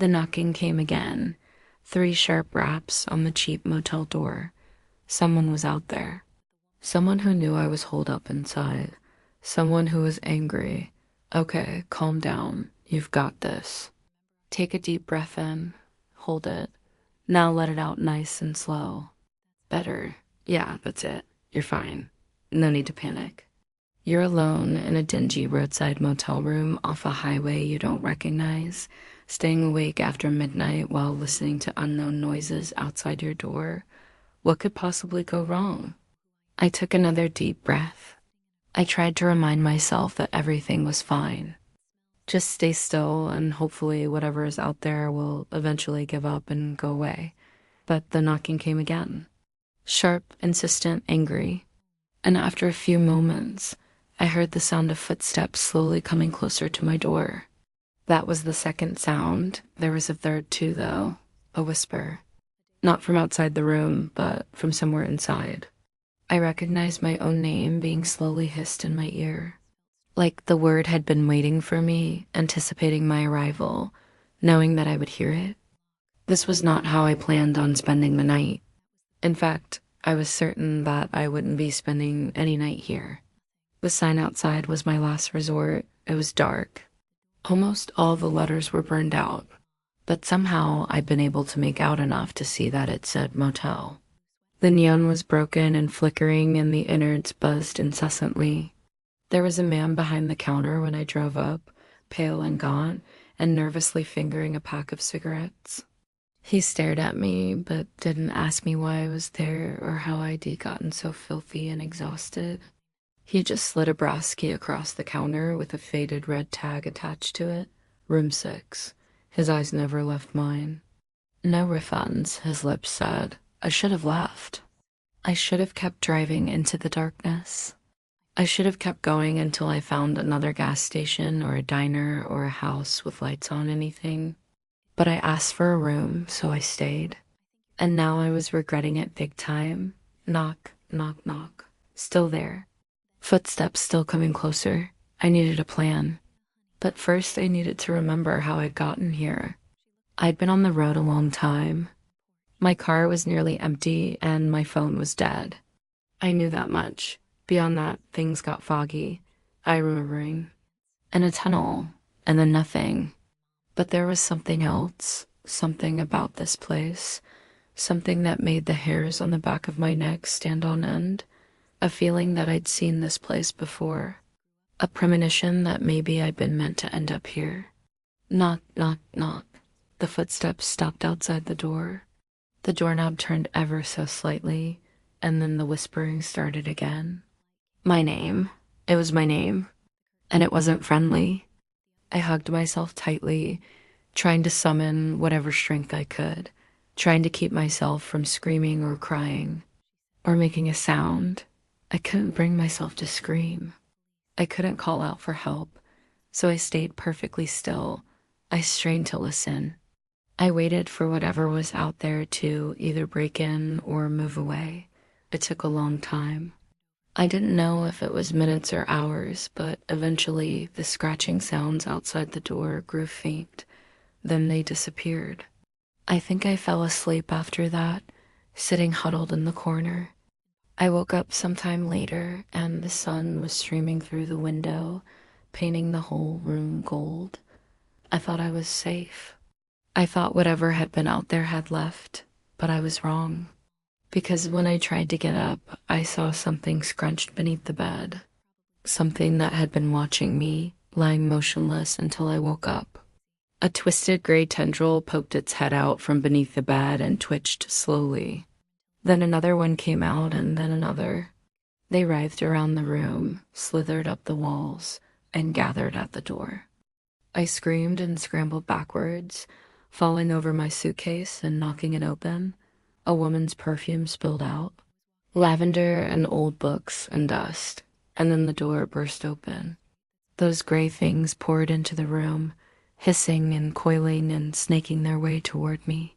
The knocking came again. 3 sharp raps on the cheap motel door. Someone was out there. Someone who knew I was holed up inside. Someone who was angry. Okay, calm down. You've got this. Take a deep breath in. Hold it. Now let it out nice and slow. Better. Yeah, that's it. You're fine. No need to panic. You're alone in a dingy roadside motel room off a highway you don't recognize, staying awake after midnight while listening to unknown noises outside your door. What could possibly go wrong? I took another deep breath. I tried to remind myself that everything was fine. Just stay still and hopefully whatever is out there will eventually give up and go away. But the knocking came again. Sharp, insistent, angry. And after a few moments, I heard the sound of footsteps slowly coming closer to my door. That was the second sound. There was a third too, though. A whisper. Not from outside the room, but from somewhere inside. I recognized my own name being slowly hissed in my ear. Like the word had been waiting for me, anticipating my arrival, knowing that I would hear it. This was not how I planned on spending the night. In fact, I was certain that I wouldn't be spending any night here. The sign outside was my last resort. It was dark. Almost all the letters were burned out, but somehow I'd been able to make out enough to see that it said motel. The neon was broken and flickering and the innards buzzed incessantly. There was a man behind the counter when I drove up, pale and gaunt, and nervously fingering a pack of cigarettes. He stared at me, but didn't ask me why I was there or how I'd gotten so filthy and exhausted. He just slid a brass key across the counter with a faded red tag attached to it. Room 6. His eyes never left mine. No refunds, his lips said. I should have left. I should have kept driving into the darkness. I should have kept going until I found another gas station or a diner or a house with lights on anything. But I asked for a room, so I stayed. And now I was regretting it big time. Knock, knock, knock. Still there. Footsteps still coming closer. I needed a plan. But first I needed to remember how I'd gotten here. I'd been on the road a long time. My car was nearly empty and my phone was dead. I knew that much. Beyond that, things got foggy. I remembering. And a tunnel. And then nothing. But there was something else. Something about this place. Something that made the hairs on the back of my neck stand on end. A feeling that I'd seen this place before. A premonition that maybe I'd been meant to end up here. Knock, knock, knock. The footsteps stopped outside the door. The doorknob turned ever so slightly, and then the whispering started again. My name. It was my name. And it wasn't friendly. I hugged myself tightly, trying to summon whatever strength I could, trying to keep myself from screaming or crying, or making a sound. I couldn't bring myself to scream. I couldn't call out for help, so I stayed perfectly still. I strained to listen. I waited for whatever was out there to either break in or move away. It took a long time. I didn't know if it was minutes or hours, but eventually the scratching sounds outside the door grew faint. Then they disappeared. I think I fell asleep after that, sitting huddled in the corner. I woke up sometime later, and the sun was streaming through the window, painting the whole room gold. I thought I was safe. I thought whatever had been out there had left, but I was wrong. Because when I tried to get up, I saw something scrunched beneath the bed. Something that had been watching me, lying motionless until I woke up. A twisted gray tendril poked its head out from beneath the bed and twitched slowly. Then another one came out, and then another. They writhed around the room, slithered up the walls, and gathered at the door. I screamed and scrambled backwards, falling over my suitcase and knocking it open. A woman's perfume spilled out. Lavender and old books and dust, and then the door burst open. Those gray things poured into the room, hissing and coiling and snaking their way toward me.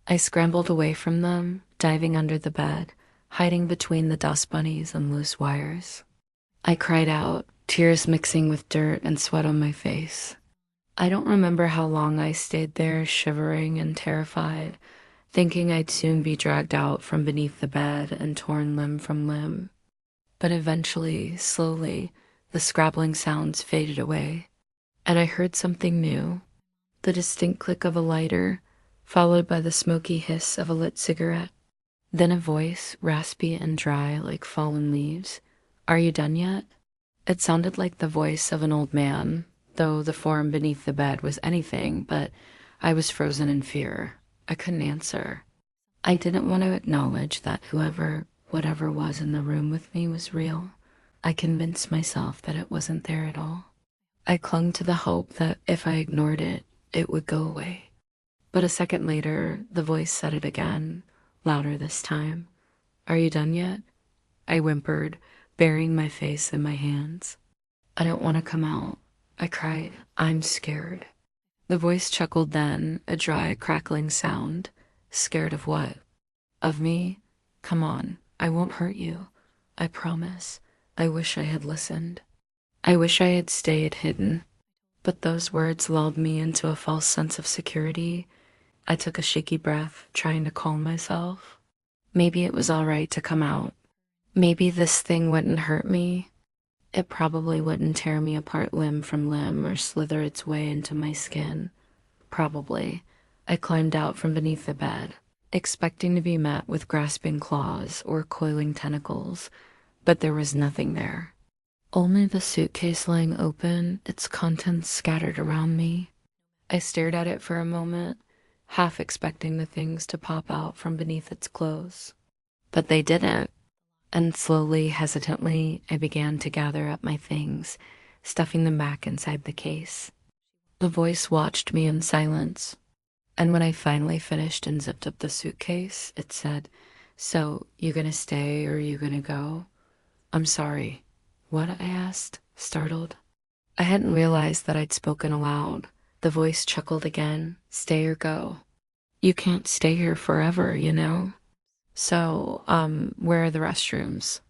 I scrambled away from them, diving under the bed, hiding between the dust bunnies and loose wires. I cried out, tears mixing with dirt and sweat on my face. I don't remember how long I stayed there, shivering and terrified, thinking I'd soon be dragged out from beneath the bed and torn limb from limb. But eventually, slowly, the scrabbling sounds faded away, and I heard something new, the distinct click of a lighter, followed by the smoky hiss of a lit cigarette. Then a voice, raspy and dry like fallen leaves. "Are you done yet?" It sounded like the voice of an old man, though the form beneath the bed was anything, but I was frozen in fear. I couldn't answer. I didn't want to acknowledge that whatever was in the room with me was real. I convinced myself that it wasn't there at all. I clung to the hope that if I ignored it, it would go away. But a second later, the voice said it again, louder this time. "Are you done yet?" I whimpered, burying my face in my hands. "I don't want to come out," I cried. "I'm scared." The voice chuckled then, a dry, crackling sound. "Scared of what?" "Of me? Come on, I won't hurt you. I promise." I wish I had listened. I wish I had stayed hidden. But those words lulled me into a false sense of security. I took a shaky breath, trying to calm myself. Maybe it was all right to come out. Maybe this thing wouldn't hurt me. It probably wouldn't tear me apart limb from limb or slither its way into my skin. Probably. I climbed out from beneath the bed, expecting to be met with grasping claws or coiling tentacles, but there was nothing there. Only the suitcase lying open, its contents scattered around me. I stared at it for a moment, half expecting the things to pop out from beneath its clothes. But they didn't, and slowly, hesitantly, I began to gather up my things, stuffing them back inside the case. The voice watched me in silence, and when I finally finished and zipped up the suitcase, it said, "So, you gonna stay or you gonna go?" "I'm sorry." "What?" I asked, startled. I hadn't realized that I'd spoken aloud. The voice chuckled again. "Stay or go? You can't stay here forever, you know?" "So, where are the restrooms?"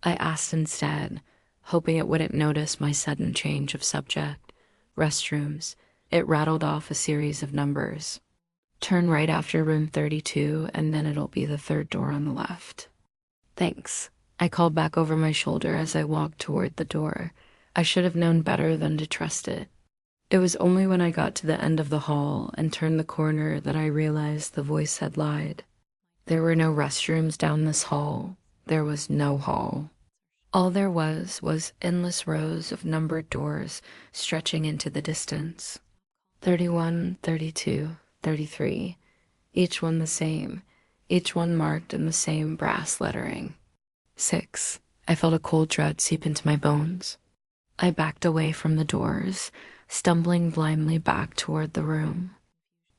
I asked instead, hoping it wouldn't notice my sudden change of subject. Restrooms. It rattled off a series of numbers. "Turn right after room 32, and then it'll be the third door on the left." "Thanks." I called back over my shoulder as I walked toward the door. I should have known better than to trust it. It was only when I got to the end of the hall and turned the corner that I realized the voice had lied. There were no restrooms down this hall. There was no hall. All there was endless rows of numbered doors stretching into the distance. 31, 32, 33. Each one the same. Each one marked in the same brass lettering. 6. I felt a cold dread seep into my bones. I backed away from the doors, stumbling blindly back toward the room.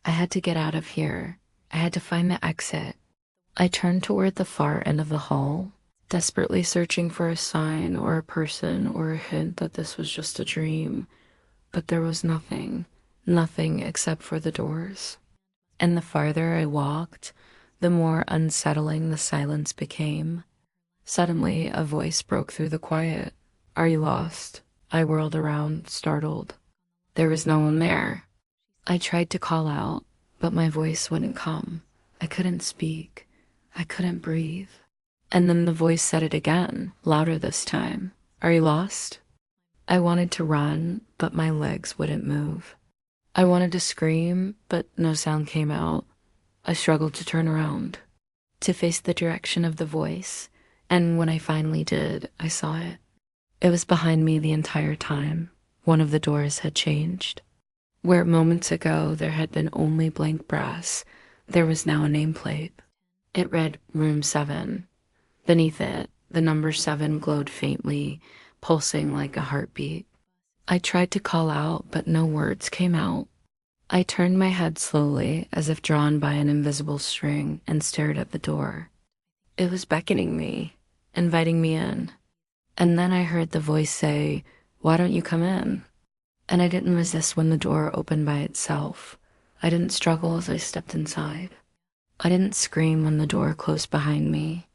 I had to get out of here. I had to find the exit. I turned toward the far end of the hall, desperately searching for a sign or a person or a hint that this was just a dream. But there was nothing except for the doors. And the farther I walked, the more unsettling the silence became. Suddenly, a voice broke through the quiet. "Are you lost?" I whirled around, startled. There was no one there. I tried to call out, but my voice wouldn't come. I couldn't speak. I couldn't breathe. And then the voice said it again, louder this time. "Are you lost?" I wanted to run, but my legs wouldn't move. I wanted to scream, but no sound came out. I struggled to turn around, to face the direction of the voice. And when I finally did, I saw it. It was behind me the entire time. One of the doors had changed. Where moments ago there had been only blank brass, there was now a nameplate. It read Room 7. Beneath it, the number 7 glowed faintly, pulsing like a heartbeat. I tried to call out, but no words came out. I turned my head slowly, as if drawn by an invisible string, and stared at the door. It was beckoning me, inviting me in. And then I heard the voice say, "Why don't you come in?" And I didn't resist when the door opened by itself. I didn't struggle as I stepped inside. I didn't scream when the door closed behind me.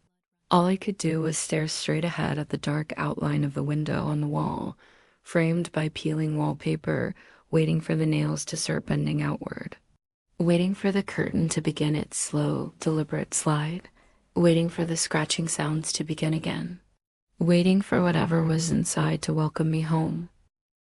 All I could do was stare straight ahead at the dark outline of the window on the wall, framed by peeling wallpaper, waiting for the nails to start bending outward, waiting for the curtain to begin its slow, deliberate slide, waiting for the scratching sounds to begin again, waiting for whatever was inside to welcome me home.